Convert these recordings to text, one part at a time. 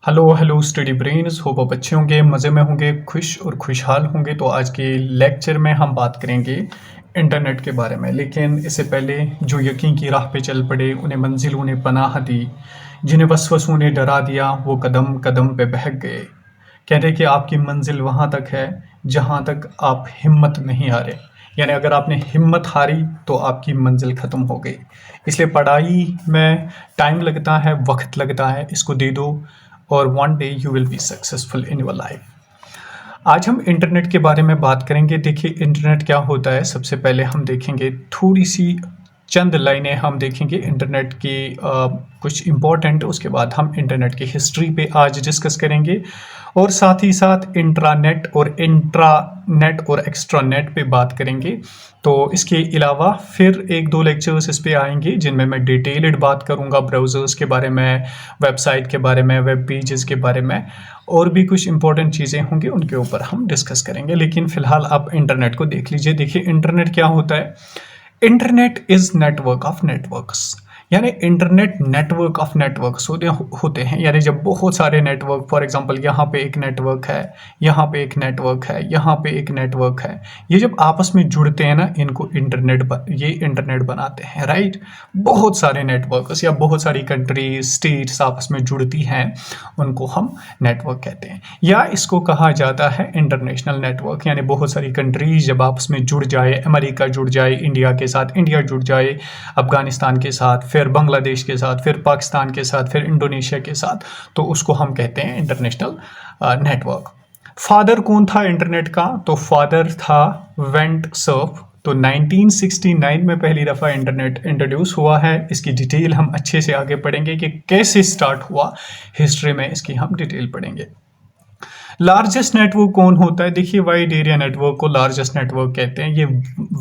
Hello hello study brains, hope आप अच्छे होंगे, मज़े में होंगे, खुश और खुशहाल होंगे। तो आज के लेक्चर में हम बात करेंगे इंटरनेट के बारे में। लेकिन इससे पहले जो यकीन की राह पे चल पड़े, उन्हें मंजिलों ने पनाह दी, जिन्हें वसवसों ने डरा दिया, वो कदम कदम पे बहक गए। कहते कि आपकी मंजिल वहाँ तक है जहाँ तक आप हिम्मत नहीं हारे। यानी अगर आपने हिम्मत हारी तो आपकी मंजिल ख़त्म हो गई। इसलिए पढ़ाई में टाइम लगता है, वक्त लगता है, इसको दे दो और one day you will be successful in your life. आज हम इंटरनेट के बारे में बात करेंगे। देखिए इंटरनेट क्या होता है। सबसे पहले हम देखेंगे थोड़ी सी चंद लाइनें हम देखेंगे इंटरनेट की कुछ इम्पोर्टेंट। उसके बाद हम इंटरनेट की हिस्ट्री पे आज डिस्कस करेंगे और साथ ही साथ इंट्रानेट और इंट्रानेट और एक्स्ट्रानेट पे बात करेंगे। तो इसके अलावा फिर एक दो लेक्चर्स इस पे आएंगे जिनमें मैं डिटेल्ड बात करूँगा ब्राउज़र्स के बारे में, वेबसाइट के बारे में, वेब पेजेस के बारे में, और भी कुछ इंपॉर्टेंट चीज़ें होंगी उनके ऊपर हम डिस्कस करेंगे। लेकिन फ़िलहाल आप इंटरनेट को देख लीजिए। देखिए इंटरनेट क्या होता है। Internet is network of networks. यानी इंटरनेट नेटवर्क ऑफ नेटवर्क्स होते हैं। यानी जब बहुत सारे नेटवर्क, फॉर एग्जांपल यहाँ पे एक नेटवर्क है, यहाँ पे एक नेटवर्क है, यहाँ पे एक नेटवर्क है, ये जब आपस में जुड़ते हैं ना, इनको ये इंटरनेट बनाते हैं, राइट। बहुत सारे नेटवर्क्स या बहुत सारी कंट्रीज, स्टेट्स आपस में जुड़ती हैं, उनको हम नेटवर्क कहते हैं। या इसको कहा जाता है इंटरनेशनल नेटवर्क। यानी बहुत सारी कंट्रीज जब आपस में जुड़ जाए, अमेरिका जुड़ जाए इंडिया के साथ, इंडिया जुड़ जाए अफगानिस्तान के साथ, फिर बांग्लादेश के साथ, फिर पाकिस्तान के साथ, फिर इंडोनेशिया के साथ, तो उसको हम कहते हैं इंटरनेशनल नेटवर्क। फादर कौन था इंटरनेट का? तो फादर था वेंट सर्फ। तो 1969 में पहली दफ़ा इंटरनेट इंट्रोड्यूस हुआ है। इसकी डिटेल हम अच्छे से आगे पढ़ेंगे कि कैसे स्टार्ट हुआ, हिस्ट्री में इसकी हम डिटेल पढ़ेंगे। लार्जेस्ट नेटवर्क कौन होता है? देखिए वाइड एरिया नेटवर्क को लार्जेस्ट नेटवर्क कहते हैं। ये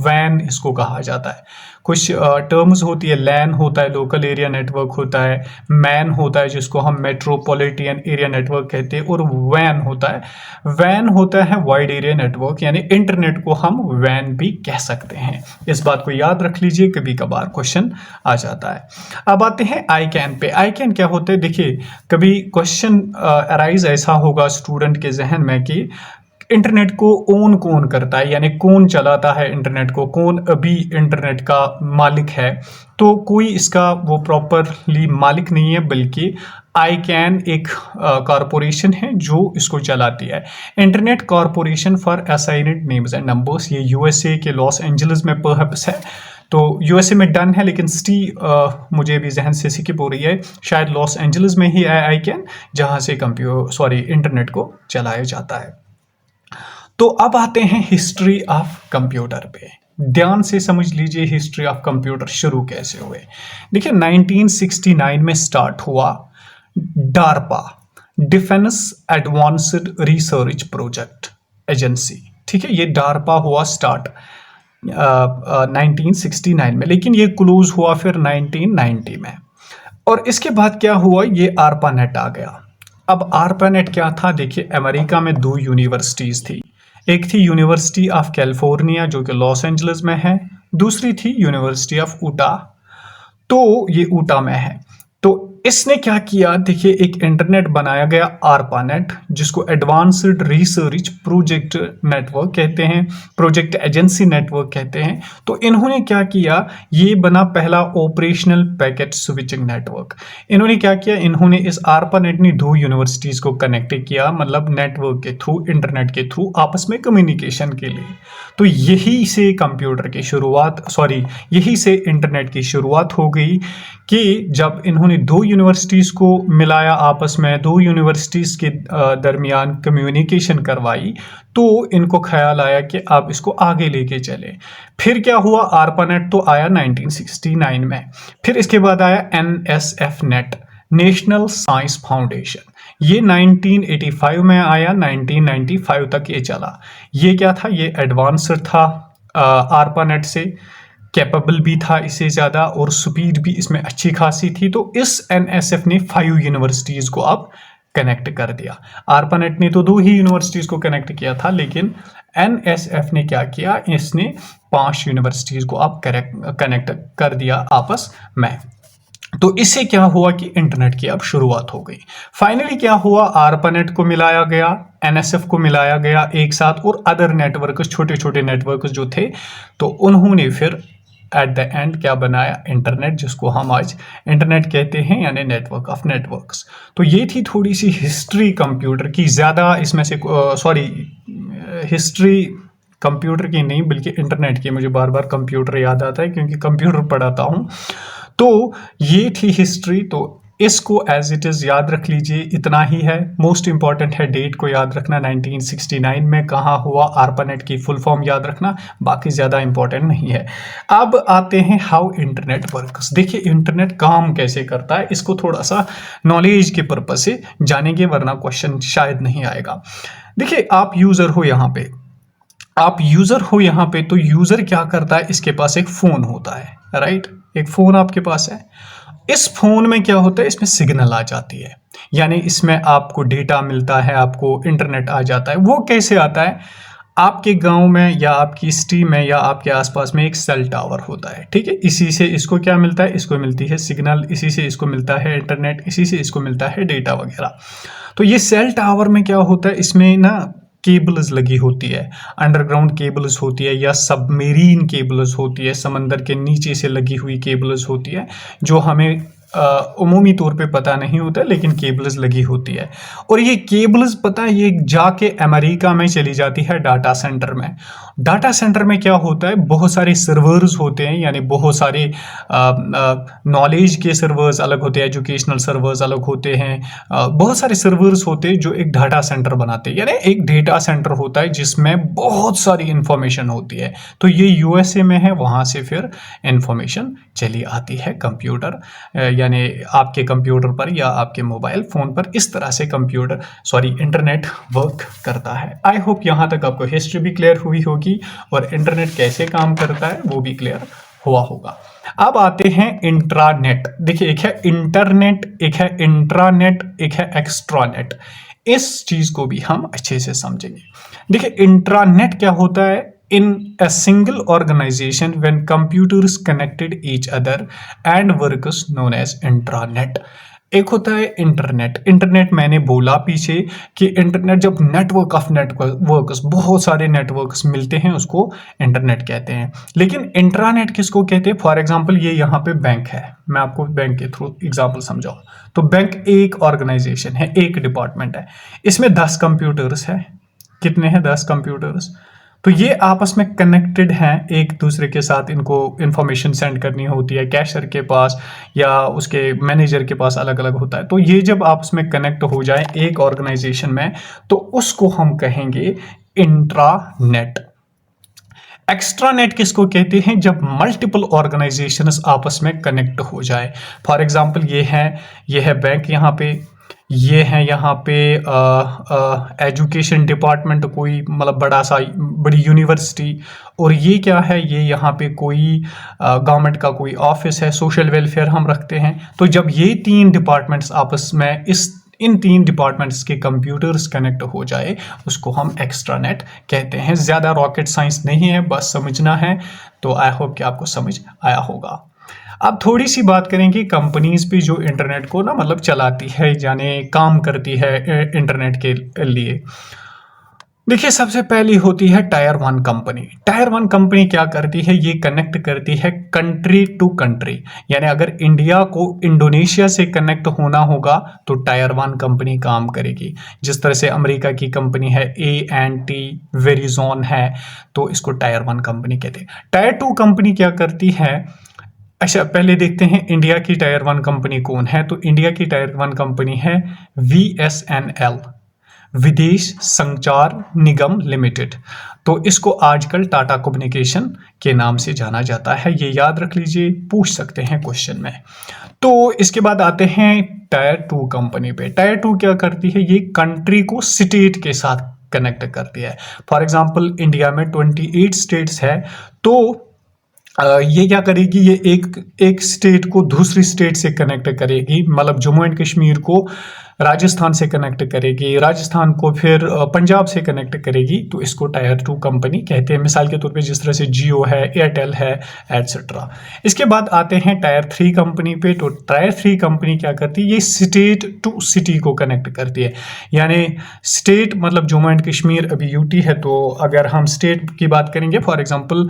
वैन इसको कहा जाता है। कुछ टर्म्स होती है, लैन होता है, लोकल एरिया नेटवर्क होता है, मैन होता है जिसको हम मेट्रोपॉलिटन एरिया नेटवर्क कहते हैं, और वैन होता है। वैन होता है वाइड एरिया नेटवर्क। यानी इंटरनेट को हम वैन भी कह सकते हैं। इस बात को याद रख लीजिए, कभी कभार क्वेश्चन आ जाता है। अब आते हैं I can pay. I can क्या होता है? देखिए कभी क्वेश्चन अराइज ऐसा होगा स्टूडेंट के जहन में कि इंटरनेट को ओन कौन करता है, यानी कौन चलाता है इंटरनेट को, कौन अभी इंटरनेट का मालिक है। तो कोई इसका वो प्रॉपरली मालिक नहीं है, बल्कि आई कैन एक कॉरपोरेशन है जो इसको चलाती है। Internet Corporation for Assigned Names and Numbers. ये यूएसए के लॉस एंजल्स में परहैप्स है। तो यूएसए में डन है, लेकिन मुझे भी जहन से स्किप हो रही है। शायद लॉस एंजल्स में ही है आई कैन, जहाँ से इंटरनेट को चलाया जाता है। तो अब आते हैं हिस्ट्री ऑफ कंप्यूटर पे। ध्यान से समझ लीजिए हिस्ट्री ऑफ कंप्यूटर शुरू कैसे हुए। देखिए 1969 में स्टार्ट हुआ DARPA, defence advanced research project agency. ठीक है, ये डार्पा हुआ स्टार्ट 1969 में, लेकिन ये क्लोज हुआ फिर 1990 में। और इसके बाद क्या हुआ, ये आरपानेट आ गया। अब आरपानेट क्या था? देखिए अमेरिका में दो यूनिवर्सिटीज़ थी। एक थी यूनिवर्सिटी ऑफ कैलिफोर्निया जो कि लॉस एंजल्स में है, दूसरी थी यूनिवर्सिटी ऑफ ऊटा। तो ये ऊटा में है। तो इसने क्या किया, देखिए एक इंटरनेट बनाया गया आरपानेट, जिसको एडवांस्ड रिसर्च प्रोजेक्ट नेटवर्क कहते हैं, प्रोजेक्ट एजेंसी नेटवर्क कहते हैं। तो इन्होंने क्या किया, ये बना पहला ऑपरेशनल पैकेट स्विचिंग नेटवर्क। इन्होंने क्या किया, इन्होंने इस आरपानेट ने दो यूनिवर्सिटीज़ को कनेक्ट किया, मतलब नेटवर्क के थ्रू, इंटरनेट के थ्रू आपस में कम्युनिकेशन के लिए। तो यही से कंप्यूटर की शुरुआत, यही से इंटरनेट की शुरुआत हो गई कि जब इन्होंने दो यूनिवर्सिटीज़ को मिलाया आपस में, दो यूनिवर्सिटीज़ के दरमियान कम्युनिकेशन करवाई, तो इनको ख्याल आया कि आप इसको आगे लेके चले। फिर क्या हुआ, आरपानेट तो आया 1969 में। फिर इसके बाद आया NSF net, national science foundation. ये 1985 में आया, 1995 तक ये चला। ये क्या था, ये एडवांस्ड था आरपानेट से, कैपेबल भी था इससे ज़्यादा, और स्पीड भी इसमें अच्छी खासी थी। तो इस NSF ने 5 यूनिवर्सिटीज़ को अब कनेक्ट कर दिया। आरपानेट ने तो 2 ही यूनिवर्सिटीज़ को कनेक्ट किया था, लेकिन NSF ने क्या किया, इसने 5 यूनिवर्सिटीज़ को अब कनेक्ट कर दिया आपस में। तो इससे क्या हुआ कि इंटरनेट की अब शुरुआत हो गई। फाइनली क्या हुआ, ARPANET को मिलाया गया, NSF को मिलाया गया एक साथ, और अदर नेटवर्क, छोटे छोटे नेटवर्क जो थे, तो उन्होंने फिर एट द एंड क्या बनाया, इंटरनेट, जिसको हम आज इंटरनेट कहते हैं, यानी नेटवर्क ऑफ नेटवर्क्स। तो ये थी थोड़ी सी हिस्ट्री कंप्यूटर की, ज़्यादा इसमें से सॉरी हिस्ट्री कंप्यूटर की नहीं बल्कि इंटरनेट की। मुझे बार बार कंप्यूटर याद आता है क्योंकि कंप्यूटर पढ़ाता हूँ। तो ये थी हिस्ट्री, तो इसको एज इट इज़ याद रख लीजिए, इतना ही है। मोस्ट इंपॉर्टेंट है डेट को याद रखना, 1969 में कहाँ हुआ, ARPANET की फुल फॉर्म याद रखना, बाकी ज़्यादा इंपॉर्टेंट नहीं है। अब आते हैं हाउ इंटरनेट वर्क्स। देखिए इंटरनेट काम कैसे करता है, इसको थोड़ा सा नॉलेज के पर्पज से जानेंगे, वरना क्वेश्चन शायद नहीं आएगा। देखिए आप यूज़र हो यहाँ पे, तो यूज़र क्या करता है, इसके पास एक फ़ोन होता है, राइट, एक फ़ोन आपके पास है। इस फ़ोन में क्या होता है, इसमें सिग्नल आ जाती है, यानी इसमें आपको डेटा मिलता है, आपको इंटरनेट आ जाता है। वो कैसे आता है, आपके गांव में या आपकी सिटी में या आपके आसपास में एक सेल टावर होता है, ठीक है, इसी से इसको क्या मिलता है, इसको मिलती है सिग्नल, इसी से इसको मिलता है इंटरनेट, इसी से इसको मिलता है डेटा वगैरह। तो ये सेल टावर में क्या होता है, इसमें ना केबल्स लगी होती है, अंडरग्राउंड केबल्स होती है या सबमेरीन केबल्स होती है, समंदर के नीचे से लगी हुई केबल्स होती है, जो हमें उमूमी तौर पे पता नहीं होता, लेकिन केबल्स लगी होती है। और ये केबल्स पता है, ये जाके अमेरिका में चली जाती है डाटा सेंटर में। डाटा सेंटर में क्या होता है, बहुत सारे सर्वर्स होते हैं, यानी बहुत सारे नॉलेज के सर्वर्स अलग होते हैं, एजुकेशनल सर्वर्स अलग होते हैं, बहुत सारे सर्वर्स होते हैं जो एक डाटा सेंटर बनाते हैं, यानी एक डेटा सेंटर होता है जिसमें बहुत सारी इंफॉर्मेशन होती है। तो ये USA में है, वहाँ से फिर इंफॉर्मेशन चली आती है कंप्यूटर, यानी आपके कंप्यूटर पर या आपके मोबाइल फ़ोन पर। इस तरह से इंटरनेट वर्क करता है। आई होप यहाँ तक आपको हिस्ट्री भी क्लियर हुई होगी और इंटरनेट कैसे काम करता है वो भी क्लियर हुआ होगा। अब आते हैं इंट्रानेट। देखिए एक है इंटरनेट, एक है इंट्रानेट, एक है एक्स्ट्रानेट। इस चीज़ को भी हम अच्छे से समझेंगे। देखिए इंट्रानेट क्या होता है, in a single organization when computers connected each other and works known as intranet। एक होता है इंटरनेट। इंटरनेट मैंने बोला पीछे कि इंटरनेट जब नेटवर्क ऑफ नेटवर्क्स, बहुत सारे नेटवर्क्स मिलते हैं, उसको इंटरनेट कहते हैं। लेकिन इंट्रानेट किसको कहते हैं, फॉर एग्जांपल ये यहाँ पे बैंक है, मैं आपको बैंक के थ्रू एग्जांपल समझाऊं। तो बैंक एक ऑर्गेनाइजेशन है, एक डिपार्टमेंट है, इसमें 10 कंप्यूटर्स है। कितने हैं, 10 कंप्यूटर्स। तो ये आपस में कनेक्टेड हैं एक दूसरे के साथ, इनको इंफॉर्मेशन सेंड करनी होती है, कैशियर के पास या उसके मैनेजर के पास अलग अलग होता है। तो ये जब आपस में कनेक्ट हो जाए एक ऑर्गेनाइजेशन में, तो उसको हम कहेंगे इंट्रानेट। एक्स्ट्रानेट किसको कहते हैं, जब मल्टीपल ऑर्गेनाइजेशंस आपस में कनेक्ट हो जाए। फॉर एग्जांपल ये है बैंक, यहाँ पे ये है, यहाँ पे एजुकेशन डिपार्टमेंट, कोई मतलब बड़ी यूनिवर्सिटी, और ये क्या है, ये यहाँ पे कोई गवर्नमेंट का कोई ऑफिस है, सोशल वेलफेयर हम रखते हैं। तो जब ये 3 डिपार्टमेंट्स आपस में इन 3 डिपार्टमेंट्स के कंप्यूटर्स कनेक्ट हो जाए, उसको हम एक्स्ट्रानेट कहते हैं। ज़्यादा रॉकेट साइंस नहीं है, बस समझना है। तो आई होप कि आपको समझ आया होगा। अब थोड़ी सी बात करेंगे कंपनीज पे जो इंटरनेट को ना मतलब चलाती है, यानी काम करती है इंटरनेट के लिए। देखिए सबसे पहली होती है टायर 1 कंपनी। टायर 1 कंपनी क्या करती है, ये कनेक्ट करती है कंट्री टू कंट्री, यानी अगर इंडिया को इंडोनेशिया से कनेक्ट होना होगा तो टायर 1 कंपनी काम करेगी। जिस तरह से अमेरिका की कंपनी है AT&T, वेरिजोन है, तो इसको टायर 1 कंपनी कहते हैं। टायर 2 कंपनी क्या करती है, अच्छा पहले देखते हैं इंडिया की टायर 1 कंपनी कौन है। तो इंडिया की टायर 1 कंपनी है VSNL, विदेश संचार निगम लिमिटेड। तो इसको आजकल टाटा कम्युनिकेशन के नाम से जाना जाता है, ये याद रख लीजिए, पूछ सकते हैं क्वेश्चन में। तो इसके बाद आते हैं टायर 2 कंपनी पे। टायर 2 क्या करती है, ये कंट्री को स्टेट के साथ कनेक्ट करती है। फॉर एग्जांपल इंडिया में 28 स्टेट्स है, तो ये क्या करेगी, ये एक स्टेट को दूसरी स्टेट से कनेक्ट करेगी। मतलब जम्मू एंड कश्मीर को राजस्थान से कनेक्ट करेगी, राजस्थान को फिर पंजाब से कनेक्ट करेगी, तो इसको टायर 2 कंपनी कहते हैं। मिसाल के तौर पे जिस तरह से जियो है, एयरटेल है, एटसेट्रा। इसके बाद आते हैं टायर 3 कंपनी पे। तो टायर 3 कंपनी क्या करती है, ये स्टेट टू सिटी को कनेक्ट करती है। यानी स्टेट मतलब जम्मू एंड कश्मीर, अभी यूटी है, तो अगर हम स्टेट की बात करेंगे, फॉर एग्जांपल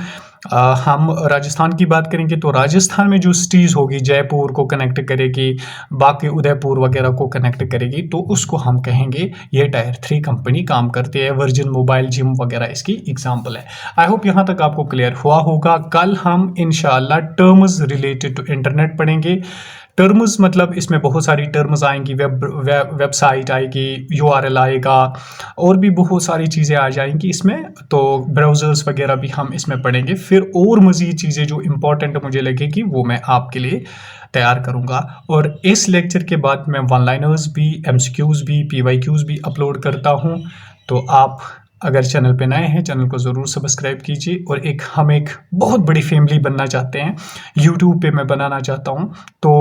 हम राजस्थान की बात करेंगे, तो राजस्थान में जो सिटीज़ होगी, जयपुर को कनेक्ट करेगी, बाकी उदयपुर वगैरह को कनेक्ट करेगी, तो उसको हम कहेंगे ये टायर 3 कंपनी काम करती है। वर्जिन मोबाइल, जिम वगैरह इसकी एग्जांपल है। आई होप यहाँ तक आपको क्लियर हुआ होगा। कल हम इंशाल्लाह टर्म्स रिलेटेड टू इंटरनेट पढ़ेंगे। टर्म्स मतलब इसमें बहुत सारी टर्म्स आएंगी, वेबसाइट आएगी, यूआरएल आएगा, और भी बहुत सारी चीज़ें आ जाएंगी इसमें। तो ब्राउज़र्स वगैरह भी हम इसमें पढ़ेंगे। फिर और मज़ीद चीज़ें जो इम्पोर्टेंट मुझे लगेगी वो मैं आपके लिए तैयार करूँगा। और इस लेक्चर के बाद मैं वन लाइनर्स भी, एमसीक्यूज़ भी, पीवाईक्यूज़ भी अपलोड करता हूँ। तो आप अगर चैनल पे नए हैं, चैनल को ज़रूर सब्सक्राइब कीजिए। और हम एक बहुत बड़ी फैमिली बनना चाहते हैं, यूट्यूब पे मैं बनाना चाहता हूं। तो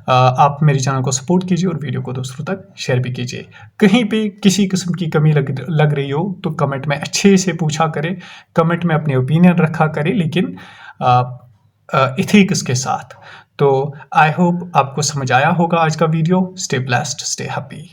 आप मेरे चैनल को सपोर्ट कीजिए और वीडियो को दूसरों तक शेयर भी कीजिए। कहीं पे किसी किस्म की कमी लग रही हो तो कमेंट में अच्छे से पूछा करें, कमेंट में अपने ओपिनियन रखा करें, लेकिन इथिक्स के साथ। तो आई होप आपको समझ आया होगा आज का video. Stay blessed, stay happy.